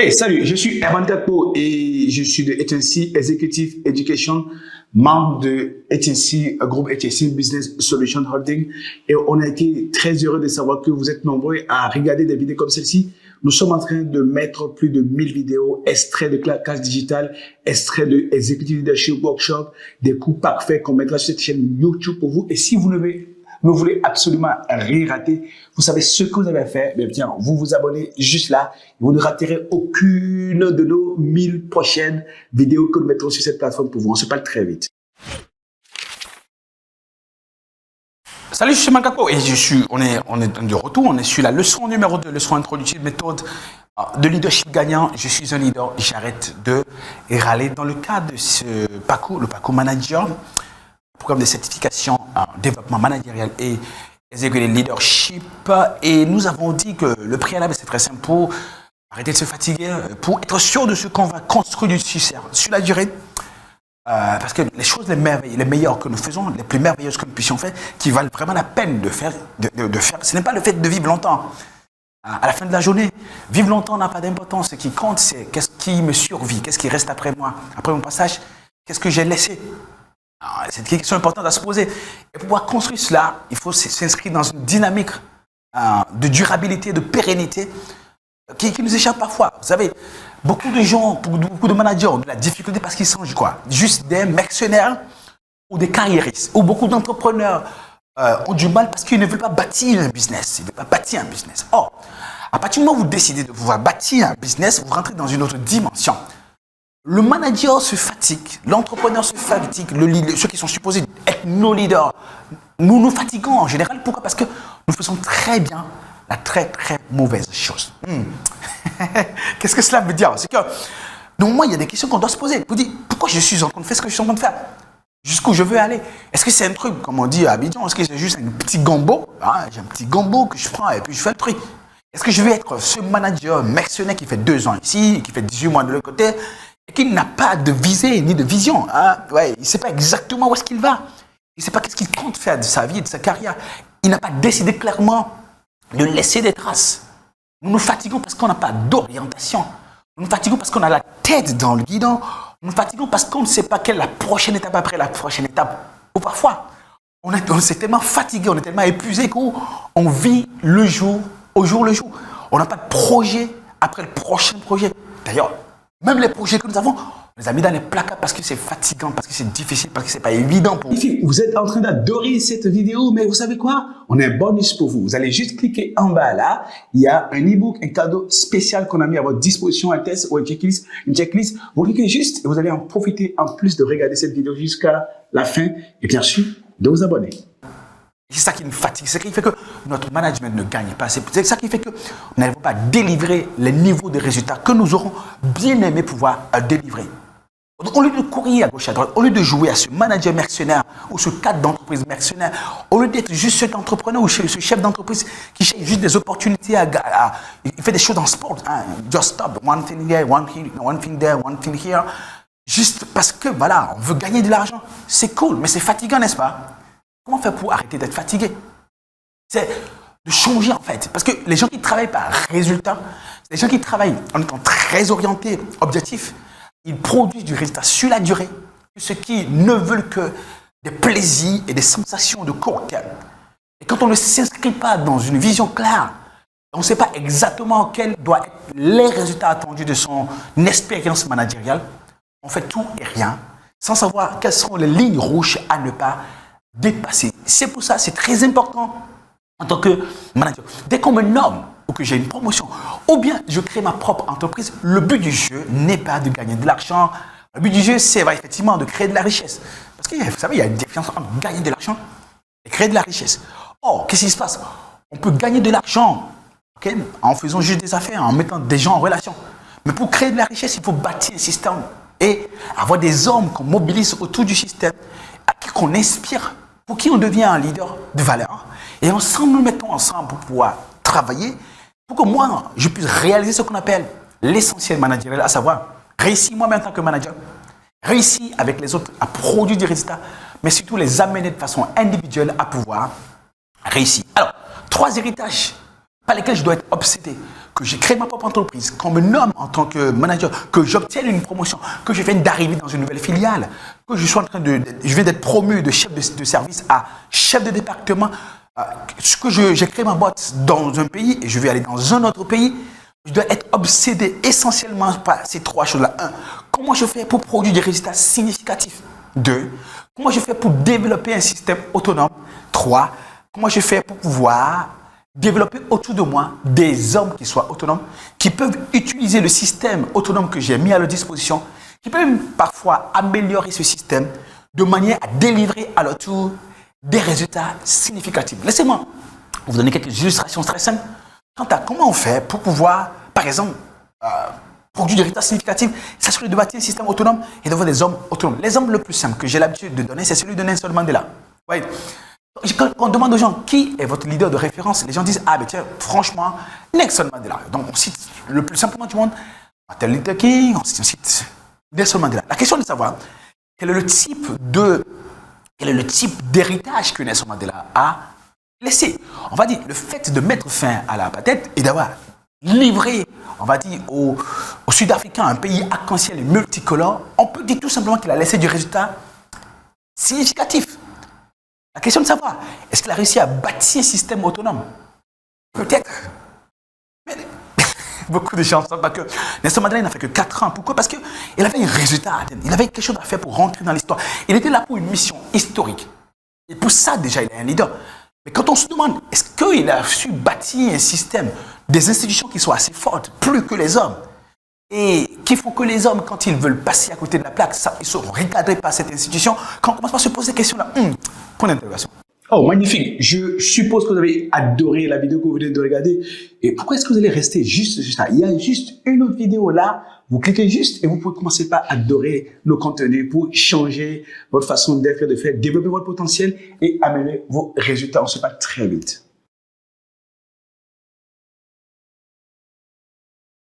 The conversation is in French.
Hey, salut, je suis Herman Kakpo et je suis de HNC Executive Education, membre de HNC, groupe HNC Business Solution Holding. Et on a été très heureux de savoir que vous êtes nombreux à regarder des vidéos comme celle-ci. Nous sommes en train de mettre plus de 1000 vidéos, extraits de claquage digital, extraits de Executive Leadership Workshop, des cours parfaits qu'on mettra sur cette chaîne YouTube pour vous. Et si vous ne voulez absolument rien rater, vous savez ce que vous avez à faire, bien, vous vous abonnez juste là, et vous ne raterez aucune de nos 1000 prochaines vidéos que nous mettrons sur cette plateforme pour vous. On se parle très vite. Salut, je suis Makako et on est de retour, on est sur la leçon numéro 2, leçon introductive, méthode de leadership gagnant. Je suis un leader, j'arrête de râler. Dans le cadre de ce parcours, le parcours manager, programme de certification en développement managérial et executive leadership. Et nous avons dit que le préalable, c'est très simple pour arrêter de se fatiguer, pour être sûr de ce qu'on va construire du succès sur la durée. Parce que les choses les meilleures que nous faisons, les plus merveilleuses que nous puissions faire, qui valent vraiment la peine de faire, ce n'est pas le fait de vivre longtemps. À la fin de la journée, vivre longtemps n'a pas d'importance. Ce qui compte, c'est qu'est-ce qui me survit, qu'est-ce qui reste après moi, après mon passage, qu'est-ce que j'ai laissé. C'est une question importante à se poser. Et pour pouvoir construire cela, il faut s'inscrire dans une dynamique de durabilité, de pérennité qui nous échappe parfois. Vous savez, beaucoup de gens, beaucoup de managers ont de la difficulté parce qu'ils sont juste des mercenaires ou des carriéristes. Ou beaucoup d'entrepreneurs ont du mal parce qu'ils ne veulent pas bâtir un business. Ils ne veulent pas bâtir un business. Or, à partir du moment où vous décidez de pouvoir bâtir un business, vous rentrez dans une autre dimension. Le manager se fatigue, l'entrepreneur se fatigue, ceux qui sont supposés être nos leaders, nous nous fatiguons en général. Pourquoi? Parce que nous faisons très bien la très mauvaise chose. Qu'est-ce que cela veut dire? C'est que, donc moi, il y a des questions qu'on doit se poser. Vous dites, pourquoi je suis en train de faire ce que je suis en train de faire? Jusqu'où je veux aller? Est-ce que c'est un truc, comme on dit à Abidjan, est-ce que c'est juste un petit gombo? J'ai un petit gombo que je prends et puis je fais le truc. Est-ce que je vais être ce manager mercenaire qui fait 2 ans ici, qui fait 18 mois de l'autre côté, et qui n'a pas de visée ni de vision? Il ne sait pas exactement où est-ce qu'il va. Il ne sait pas qu'est-ce qu'il compte faire de sa vie, de sa carrière. Il n'a pas décidé clairement de laisser des traces. Nous nous fatiguons parce qu'on n'a pas d'orientation. Nous nous fatiguons parce qu'on a la tête dans le guidon. Nous nous fatiguons parce qu'on ne sait pas quelle est la prochaine étape après la prochaine étape. Ou parfois, on s'est tellement fatigué, on est tellement épuisé qu'on vit le jour au jour le jour. On n'a pas de projet après le prochain projet. D'ailleurs, même les projets que nous avons, on les a mis dans les placards parce que c'est fatigant, parce que c'est difficile, parce que c'est pas évident pour vous. Ici, vous êtes en train d'adorer cette vidéo, mais vous savez quoi? On a un bonus pour vous. Vous allez juste cliquer en bas là. Il y a un e-book, un cadeau spécial qu'on a mis à votre disposition, un test ou une checklist. Vous cliquez juste et vous allez en profiter en plus de regarder cette vidéo jusqu'à la fin et bien sûr de vous abonner. C'est ça qui nous fatigue, c'est ça qui fait que notre management ne gagne pas. C'est ça qui fait que nous n'arrivons pas à délivrer les niveaux de résultats que nous aurons bien aimé pouvoir délivrer. Donc, au lieu de courir à gauche à droite, au lieu de jouer à ce manager mercenaire ou ce cadre d'entreprise mercenaire, au lieu d'être juste cet entrepreneur ou ce chef d'entreprise qui cherche juste des opportunités il fait des choses en sport. Just stop, one thing here, one thing there, one thing here. Juste parce que voilà, on veut gagner de l'argent. C'est cool, mais c'est fatigant, n'est-ce pas? Comment faire pour arrêter d'être fatigué? C'est de changer en fait. Parce que les gens qui travaillent par résultat, les gens qui travaillent en étant très orientés, objectifs, ils produisent du résultat sur la durée. Ceux qui ne veulent que des plaisirs et des sensations de court terme. Et quand on ne s'inscrit pas dans une vision claire, on ne sait pas exactement quels doivent être les résultats attendus de son expérience managériale, on fait tout et rien sans savoir quelles sont les lignes rouges à ne pas dépasser. C'est pour ça, c'est très important en tant que manager. Dès qu'on me nomme ou que j'ai une promotion, ou bien je crée ma propre entreprise, le but du jeu n'est pas de gagner de l'argent. Le but du jeu, c'est effectivement de créer de la richesse. Parce que vous savez, il y a une différence entre gagner de l'argent et créer de la richesse. Or, qu'est-ce qui se passe? On peut gagner de l'argent en faisant juste des affaires, en mettant des gens en relation. Mais pour créer de la richesse, il faut bâtir un système et avoir des hommes qu'on mobilise autour du système, à qui qu'on inspire, pour qui on devient un leader de valeur. Et ensemble, nous mettons ensemble pour pouvoir travailler, pour que moi, je puisse réaliser ce qu'on appelle l'essentiel managérial, à savoir réussir moi-même en tant que manager, réussir avec les autres à produire des résultats, mais surtout les amener de façon individuelle à pouvoir réussir. Alors, 3 héritages par lesquels je dois être obsédé, que j'ai créé ma propre entreprise, qu'on me nomme en tant que manager, que j'obtienne une promotion, que je viens d'arriver dans une nouvelle filiale, que je suis je viens d'être promu de chef de service à chef de département, que j'ai créé ma boîte dans un pays et je vais aller dans un autre pays. Je dois être obsédé essentiellement par ces trois choses-là. 1. Comment je fais pour produire des résultats significatifs? 2. Comment je fais pour développer un système autonome? 3. Comment je fais pour pouvoir développer autour de moi des hommes qui soient autonomes, qui peuvent utiliser le système autonome que j'ai mis à leur disposition, qui peuvent parfois améliorer ce système de manière à délivrer à leur tour des résultats significatifs. Laissez-moi vous donner quelques illustrations très simples quant à comment on fait pour pouvoir, par exemple, produire des résultats significatifs, s'assurer de bâtir un système autonome et d'avoir des hommes autonomes. L'exemple le plus simple que j'ai l'habitude de donner, c'est celui de Nelson Mandela. Ouais. Quand on demande aux gens qui est votre leader de référence, les gens disent ah ben tiens, franchement, Nelson Mandela. Donc on cite le plus simplement du monde, Martin Luther King, on cite Nelson Mandela. La question est de savoir quel est le type d'héritage que Nelson Mandela a laissé. On va dire le fait de mettre fin à l'apartheid et d'avoir livré, on va dire, aux Sud-Africains un pays arc-en-ciel et multicolore, on peut dire tout simplement qu'il a laissé du résultat significatif. La question de savoir, est-ce qu'il a réussi à bâtir un système autonome? Peut-être. Mais beaucoup de gens ne savent pas que Nelson Mandela n'a fait que 4 ans. Pourquoi? Parce qu'il avait un résultat à atteindre. Il avait quelque chose à faire pour rentrer dans l'histoire. Il était là pour une mission historique. Et pour ça, déjà, il est un leader. Mais quand on se demande, est-ce qu'il a su bâtir un système, des institutions qui soient assez fortes, plus que les hommes, et qui font que les hommes, quand ils veulent passer à côté de la plaque, ils sont recadrés par cette institution, quand on commence par se poser ces questions-là, point d'interrogation. Oh, magnifique. Je suppose que vous avez adoré la vidéo que vous venez de regarder. Et pourquoi est-ce que vous allez rester juste ça? Il y a juste une autre vidéo là. Vous cliquez juste et vous pouvez commencer par adorer nos contenus pour changer votre façon d'être et de faire, développer votre potentiel et améliorer vos résultats. On se parle très vite.